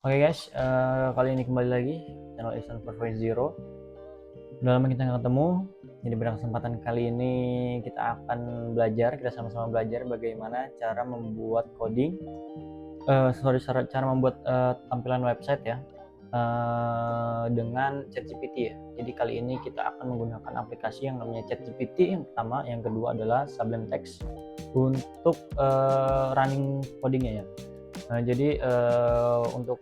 Oke guys, kali ini kembali lagi channel Ihsan 4.0. Udah lama kita nggak ketemu, jadi pada kesempatan kali ini kita akan belajar, kita sama-sama belajar bagaimana cara membuat coding, cara membuat tampilan website ya, dengan ChatGPT ya. Jadi kali ini kita akan menggunakan aplikasi yang namanya ChatGPT yang pertama, yang kedua adalah Sublime Text untuk running codingnya ya. Jadi untuk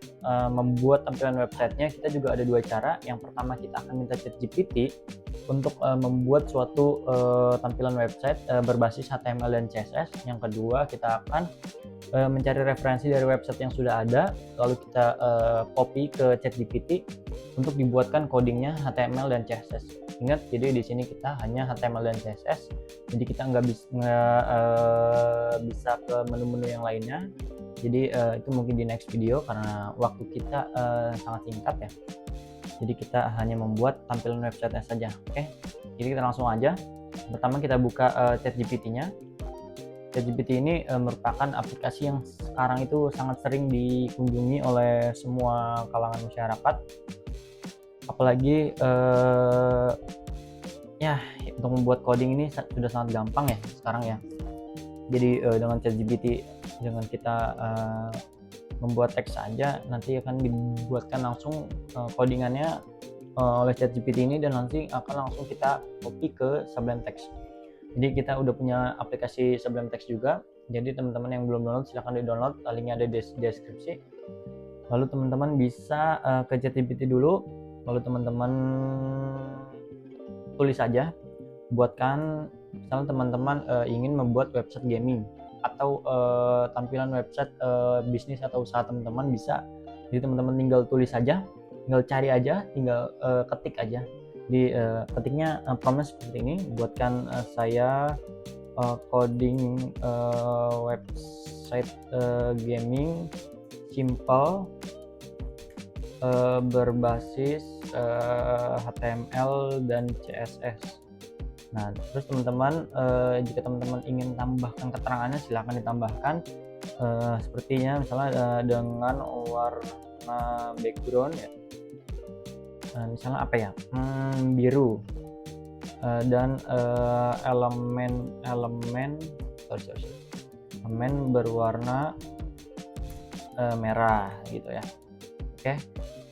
membuat tampilan websitenya kita juga ada dua cara. Yang pertama kita akan minta ChatGPT untuk membuat suatu tampilan website berbasis HTML dan CSS. Yang kedua kita akan mencari referensi dari website yang sudah ada, lalu kita copy ke ChatGPT untuk dibuatkan codingnya HTML dan CSS. Ingat, jadi di sini kita hanya HTML dan CSS, jadi kita nggak bisa ke menu-menu yang lainnya. Jadi itu mungkin di next video karena waktu kita sangat singkat ya. Jadi kita hanya membuat tampilan website saja. Oke, jadi kita langsung aja. Pertama kita buka ChatGPT-nya. ChatGPT ini merupakan aplikasi yang sekarang itu sangat sering dikunjungi oleh semua kalangan masyarakat. Apalagi ya untuk membuat coding ini sudah sangat gampang ya sekarang ya. Jadi dengan ChatGPT, dengan kita membuat teks saja, nanti akan dibuatkan langsung codingannya oleh ChatGPT ini, dan nanti akan langsung kita copy ke Sublime Text. Jadi kita udah punya aplikasi Sublime Text juga. Jadi teman-teman yang belum download silahkan di-download, linknya ada di deskripsi. Lalu teman-teman bisa ke ChatGPT dulu, lalu teman-teman tulis saja, buatkan. Misalnya teman-teman ingin membuat website gaming atau tampilan website bisnis atau usaha teman-teman bisa. Jadi teman-teman tinggal tulis saja, tinggal cari aja, tinggal ketik aja. Di ketiknya promise seperti ini, buatkan saya coding website gaming simple berbasis HTML dan CSS. Nah, terus teman-teman jika teman-teman ingin tambahkan keterangannya silahkan ditambahkan, sepertinya misalnya dengan warna background ya, misalnya apa ya, biru, dan elemen berwarna merah gitu ya. Oke,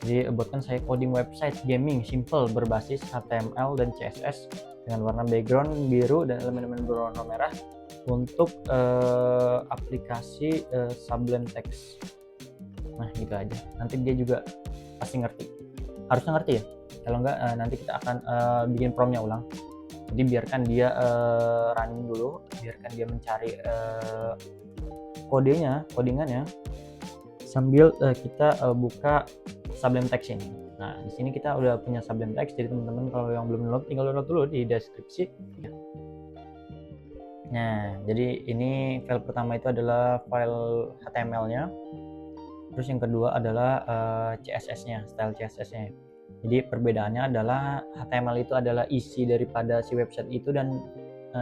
jadi buatkan saya coding website gaming simple berbasis HTML dan CSS dengan warna background biru dan elemen-elemen berwarna merah untuk aplikasi Sublime Text. Nah gitu aja, nanti dia juga pasti ngerti, harusnya ngerti ya. Kalau enggak nanti kita akan bikin promnya ulang. Jadi biarkan dia running dulu, biarkan dia mencari codingannya sambil kita buka Sublime Text ini. Nah, di sini kita udah punya Sublime Text, jadi teman-teman kalau yang belum download tinggal download dulu di deskripsi. Nah, jadi ini file pertama itu adalah file HTML-nya. Terus yang kedua adalah CSS-nya, style CSS-nya. Jadi perbedaannya adalah HTML itu adalah isi daripada si website itu, dan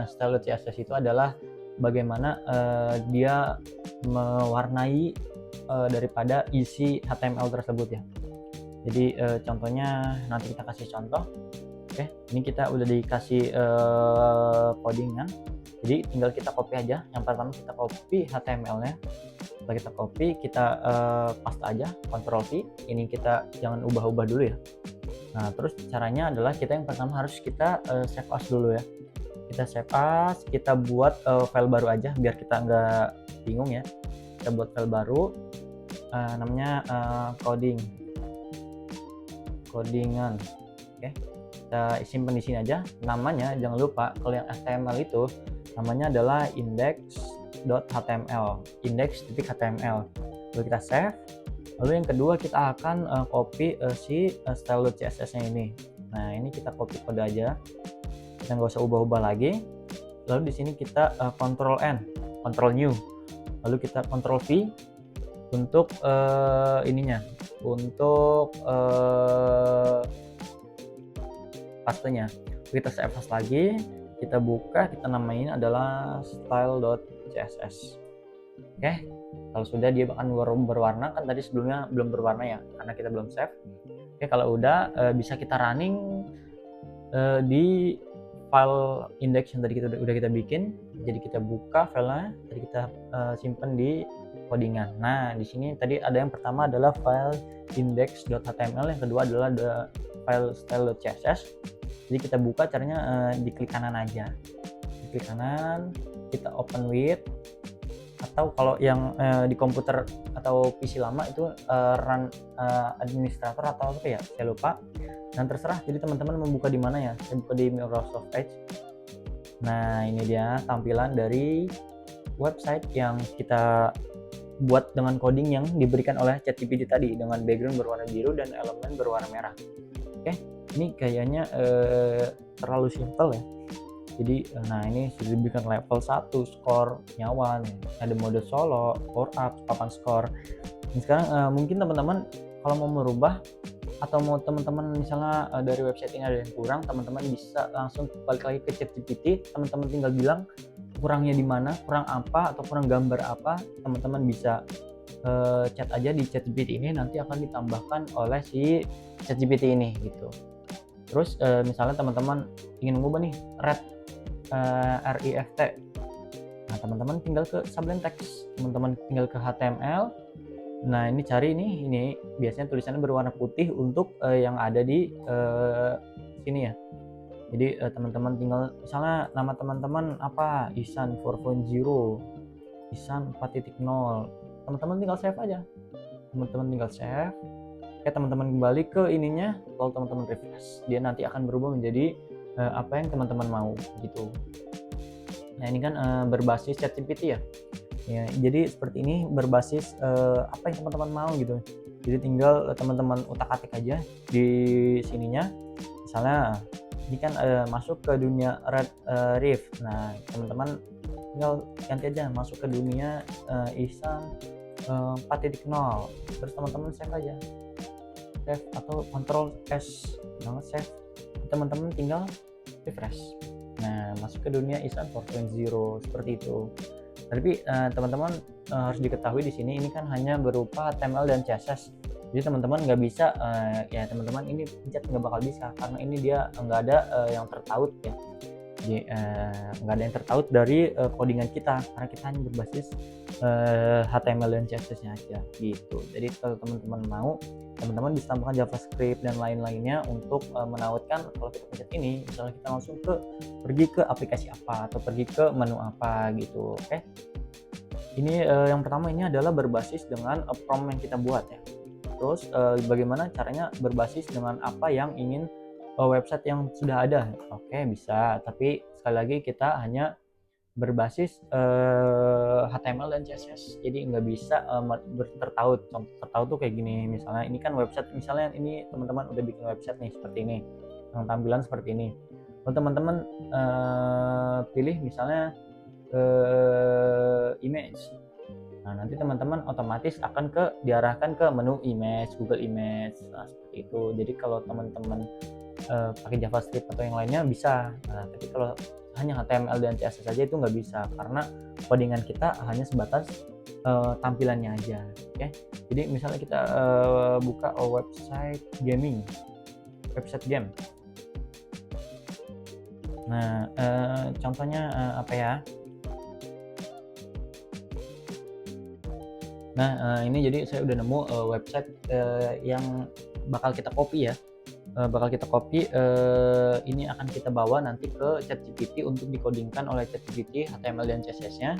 style CSS itu adalah bagaimana dia mewarnai daripada isi HTML tersebut ya. Jadi contohnya nanti kita kasih contoh. Oke, ini kita udah dikasih codingan, jadi tinggal kita copy aja. Yang pertama kita copy HTML-nya, setelah kita copy kita paste aja, Ctrl V. Ini kita jangan ubah-ubah dulu ya. Nah terus caranya adalah kita yang pertama harus kita save as dulu ya. Kita save as, kita buat file baru aja biar kita nggak bingung ya. Kita buat file baru, namanya codingan. Oke, kita simpan di sini aja. Namanya jangan lupa kalau yang HTML itu namanya adalah index.html, index.html. Lalu kita save. Lalu yang kedua kita akan copy si style CSS-nya ini. Nah ini kita copy kode aja, kita nggak usah ubah-ubah lagi. Lalu di sini kita Ctrl N, Ctrl New, lalu kita Ctrl V untuk ininya, untuk pastenya. Kita save as lagi, kita buka, kita namain adalah style.css. Oke, kalau sudah dia akan berwarna, kan tadi sebelumnya belum berwarna ya karena kita belum save. Oke, kalau udah bisa kita running di file index yang tadi kita udah kita bikin. Jadi kita buka filenya, tadi kita simpan di codingan. Nah, di sini tadi ada yang pertama adalah file index.html, yang kedua adalah file style.css. Jadi kita buka, caranya diklik kanan aja. Diklik kanan, kita open with, atau kalau yang di komputer atau PC lama itu run administrator atau apa ya, saya lupa, dan terserah. Jadi teman-teman membuka di mana ya, saya buka di Microsoft Edge. Nah, ini dia tampilan dari website yang kita buat dengan coding yang diberikan oleh ChatGPT tadi, dengan background berwarna biru dan elemen berwarna merah. Oke, ini kayaknya terlalu simpel ya. Jadi nah, ini sudah diberikan level 1, skor, nyawa nih. Ada mode solo, power up, papan skor. Nah, sekarang mungkin teman-teman kalau mau merubah atau mau teman-teman misalnya dari website ini ada yang kurang, teman-teman bisa langsung balik lagi ke ChatGPT. Teman-teman tinggal bilang kurangnya di mana, kurang apa, atau kurang gambar apa. Teman-teman bisa chat aja di ChatGPT ini, nanti akan ditambahkan oleh si ChatGPT ini gitu. Terus misalnya teman-teman ingin mengubah nih red RIFT. Nah, teman-teman tinggal ke Sublime Text, teman-teman tinggal ke HTML. Nah, ini cari nih, ini biasanya tulisannya berwarna putih untuk yang ada di sini ya. Jadi teman-teman tinggal misalnya nama teman-teman apa, Ihsan 4.0, Ihsan 4.0. Teman-teman tinggal save aja. Teman-teman tinggal save. Oke, teman-teman kembali ke ininya, lalu teman-teman refresh. Dia nanti akan berubah menjadi apa yang teman-teman mau gitu. Nah, ini kan berbasis ChatGPT ya. Ya, jadi seperti ini berbasis apa yang teman-teman mau gitu. Jadi tinggal teman-teman utak-atik aja di sininya. Misalnya ini kan masuk ke dunia Red Rift. Nah, teman-teman tinggal ganti aja masuk ke dunia Ihsan 4.0. Terus teman-teman save aja. Save atau Ctrl S. Nah, save. Teman-teman tinggal refresh. Nah, masuk ke dunia Ihsan 4.0 seperti itu. Tapi teman-teman harus diketahui di sini ini kan hanya berupa HTML dan CSS. Jadi teman-teman nggak bisa ya teman-teman ini pencet nggak bakal bisa karena ini dia nggak ada yang tertaut ya. Jadi nggak ada yang tertaut dari codingan kita karena kita hanya berbasis HTML dan CSS-nya aja gitu. Jadi kalau teman-teman mau, teman-teman bisa tambahkan JavaScript dan lain-lainnya untuk menautkan kalau kita pencet ini, misalnya kita langsung pergi ke aplikasi apa atau pergi ke menu apa gitu. Oke. Ini yang pertama ini adalah berbasis dengan prompt yang kita buat ya. Terus bagaimana caranya berbasis dengan apa yang ingin website yang sudah ada. Oke, bisa, tapi sekali lagi kita hanya berbasis HTML dan CSS, jadi nggak bisa tertaut. Contoh tertaut tuh kayak gini, misalnya ini kan website, misalnya ini teman-teman udah bikin website nih seperti ini, yang tampilan seperti ini. Kalau teman-teman pilih misalnya image, nah nanti teman-teman otomatis akan diarahkan ke menu image, Google Image. Nah, seperti itu. Jadi kalau teman-teman pakai JavaScript atau yang lainnya bisa. Nah, tapi kalau hanya HTML dan CSS saja itu nggak bisa karena codingan kita hanya sebatas tampilannya aja. Oke. Jadi misalnya kita buka website gaming, website game. Nah, contohnya apa ya? Nah, ini jadi saya udah nemu website yang bakal kita copy ya. Bakal kita copy, ini akan kita bawa nanti ke ChatGPT untuk dikodingkan oleh ChatGPT HTML dan CSS-nya.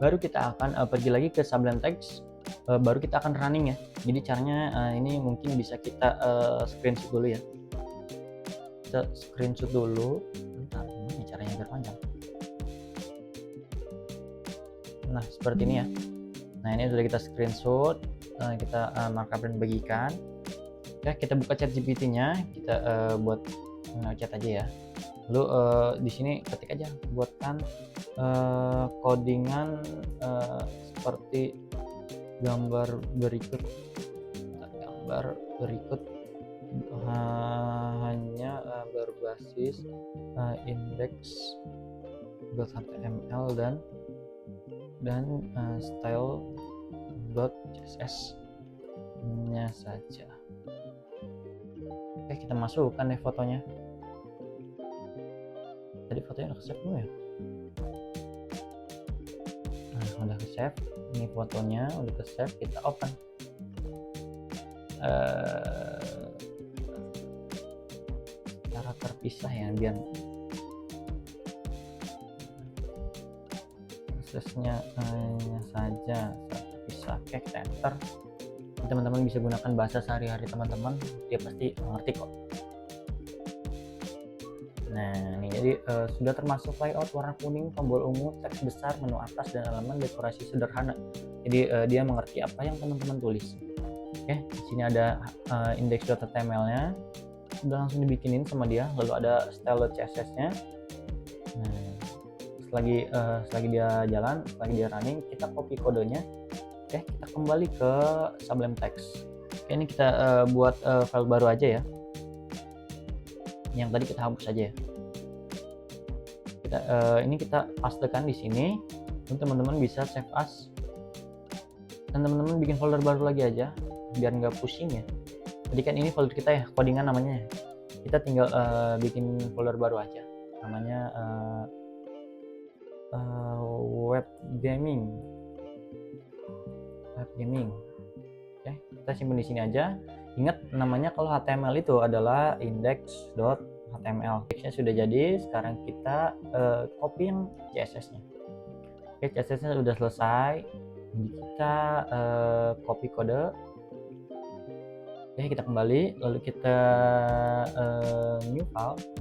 Baru kita akan pergi lagi ke Sublime Text, baru kita akan running ya. Jadi caranya ini mungkin bisa kita screenshot dulu ya. Kita screenshot dulu. Bentar, ini caranya biar panjang. Nah, seperti ini ya. Nah, ini sudah kita screenshot, kita markup dan bagikan. Ya, kita buka ChatGPT-nya, kita buat chat aja ya. Lalu di sini ketik aja, buatkan codingan seperti gambar berikut. Hanya berbasis index.html dan dan style.css nya saja. Oke, kita masukkan deh fotonya. Tadi fotonya udah save belum ya? Nah, udah ke save. Ini fotonya udah ke save, kita open. Cara terpisah ya, biar aksesnya saja terpisah. Oke, kita enter. Teman-teman bisa gunakan bahasa sehari-hari teman-teman, dia pasti ngerti kok. Nah, ini jadi sudah termasuk layout warna kuning, tombol ungu, teks besar, menu atas, dan elemen dekorasi sederhana. Jadi dia mengerti apa yang teman-teman tulis. Oke, di sini ada index.html-nya, sudah langsung dibikinin sama dia. Lalu ada style.css-nya. Nah, selagi dia jalan, selagi dia running, kita copy kodenya. Oke, kita kembali ke Sublime Text. Oke, ini kita buat file baru aja ya. Yang tadi kita hapus aja ya. Ini kita pastekan di sini. Teman-teman bisa save as. Dan teman-teman bikin folder baru lagi aja, biar nggak pusing ya. Jadi kan ini folder kita ya, codingan namanya. Kita tinggal bikin folder baru aja. Namanya web gaming. Oke, kita simpan di sini aja. Ingat namanya kalau HTML itu adalah index.html. Indexnya sudah jadi, sekarang kita copy yang CSS-nya. Oke, CSS-nya sudah selesai. Jadi kita copy kode. Oke, kita kembali, lalu kita new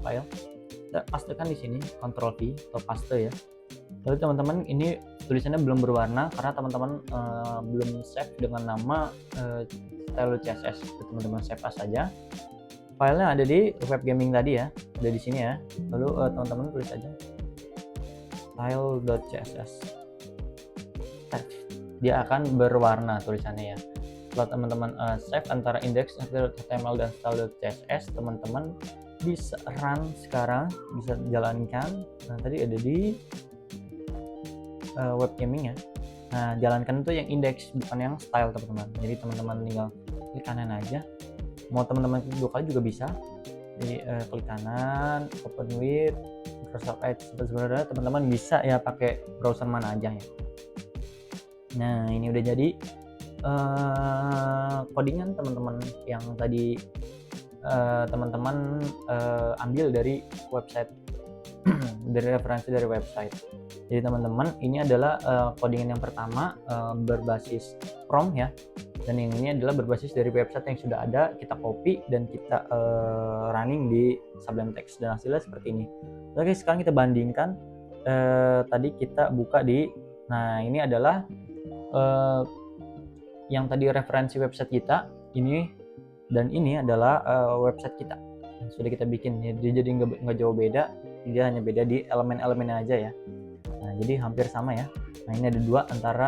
file. Kita pastekan di sini, Ctrl V atau paste ya. Lalu teman-teman, ini tulisannya belum berwarna karena teman-teman belum save dengan nama style.css. Teman-teman save as saja. Filenya ada di web gaming tadi ya, ada di sini ya. Lalu teman-teman tulis aja style.css. Dia akan berwarna tulisannya ya. Setelah teman-teman save antara index.html dan style.css, teman-teman bisa run sekarang, bisa jalankan. Nah, tadi ada di web gaming ya. Nah, jalankan itu yang index, bukan yang style teman-teman. Jadi teman-teman tinggal klik kanan aja. Mau teman-teman klik 2 kali juga bisa. Jadi klik kanan, open with Microsoft Edge. Sebenarnya teman-teman bisa ya pakai browser mana aja ya. Nah, ini udah jadi codingan teman-teman yang tadi teman-teman ambil dari website dari referensi dari website. Jadi teman-teman, ini adalah codingan yang pertama berbasis prompt ya, dan yang ini adalah berbasis dari website yang sudah ada, kita copy dan kita running di Sublime Text, dan hasilnya seperti ini. Oke, sekarang kita bandingkan. Tadi kita buka di, nah ini adalah yang tadi referensi website kita ini, dan ini adalah website kita yang sudah kita bikin. Jadi nggak jauh beda, dia hanya beda di elemen-elemennya aja ya. Nah, jadi hampir sama ya. Nah, ini ada dua antara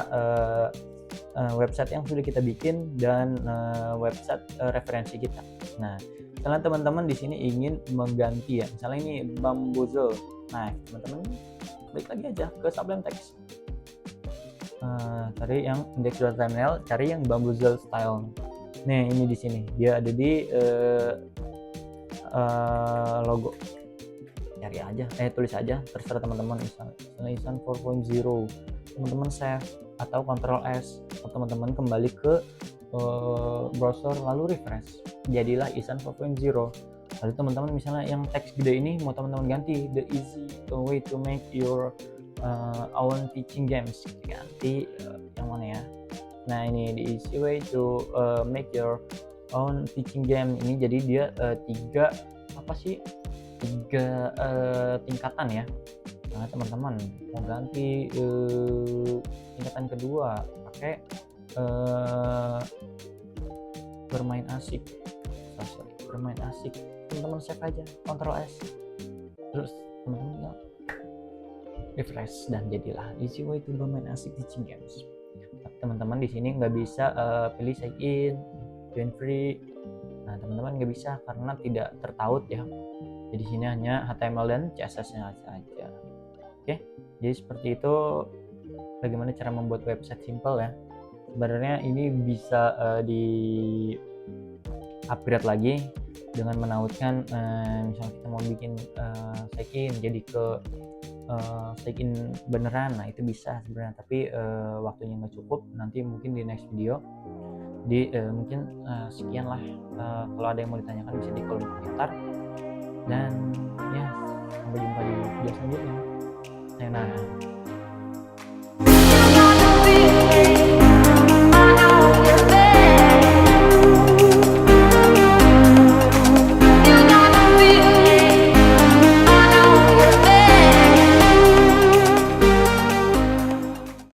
website yang sudah kita bikin dan website referensi kita. Nah, misalnya teman-teman di sini ingin mengganti ya, misalnya ini Bamboozle. Nah, teman-teman klik lagi aja ke Sublime Text. Cari yang index.html, cari yang Bamboozle style. Nih, ini di sini dia ada di logo. Cari aja, tulis aja, terserah teman-teman. Misalnya Isan 4.0, teman-teman save atau Ctrl S, atau teman-teman kembali ke browser lalu refresh, jadilah Isan 4.0. Lalu teman-teman misalnya yang teks gede ini mau teman-teman ganti, the easy way to make your own teaching games, ganti yang mana ya. Nah, ini the easy way to make your own teaching game. Ini jadi dia tiga tingkatan ya. Nah, teman-teman mau ganti tingkatan kedua pakai bermain asik, teman-teman save aja, Ctrl S, terus teman-teman refresh, dan jadilah easy way to bermain asik teaching games. Teman-teman di sini nggak bisa pilih sign in, join free. Nah, teman-teman nggak bisa karena tidak tertaut ya. Jadi sini hanya HTML dan CSS-nya saja. Oke, jadi seperti itu bagaimana cara membuat website simple ya. Sebenarnya ini bisa di upgrade lagi dengan menautkan misalnya kita mau bikin check-in jadi ke check-in beneran. Nah itu bisa sebenarnya, tapi waktunya nggak cukup. Nanti mungkin di next video di mungkin sekian lah. Kalau ada yang mau ditanyakan bisa di kolom komentar, dan ya sampai jumpa di video selanjutnya. Sayonara.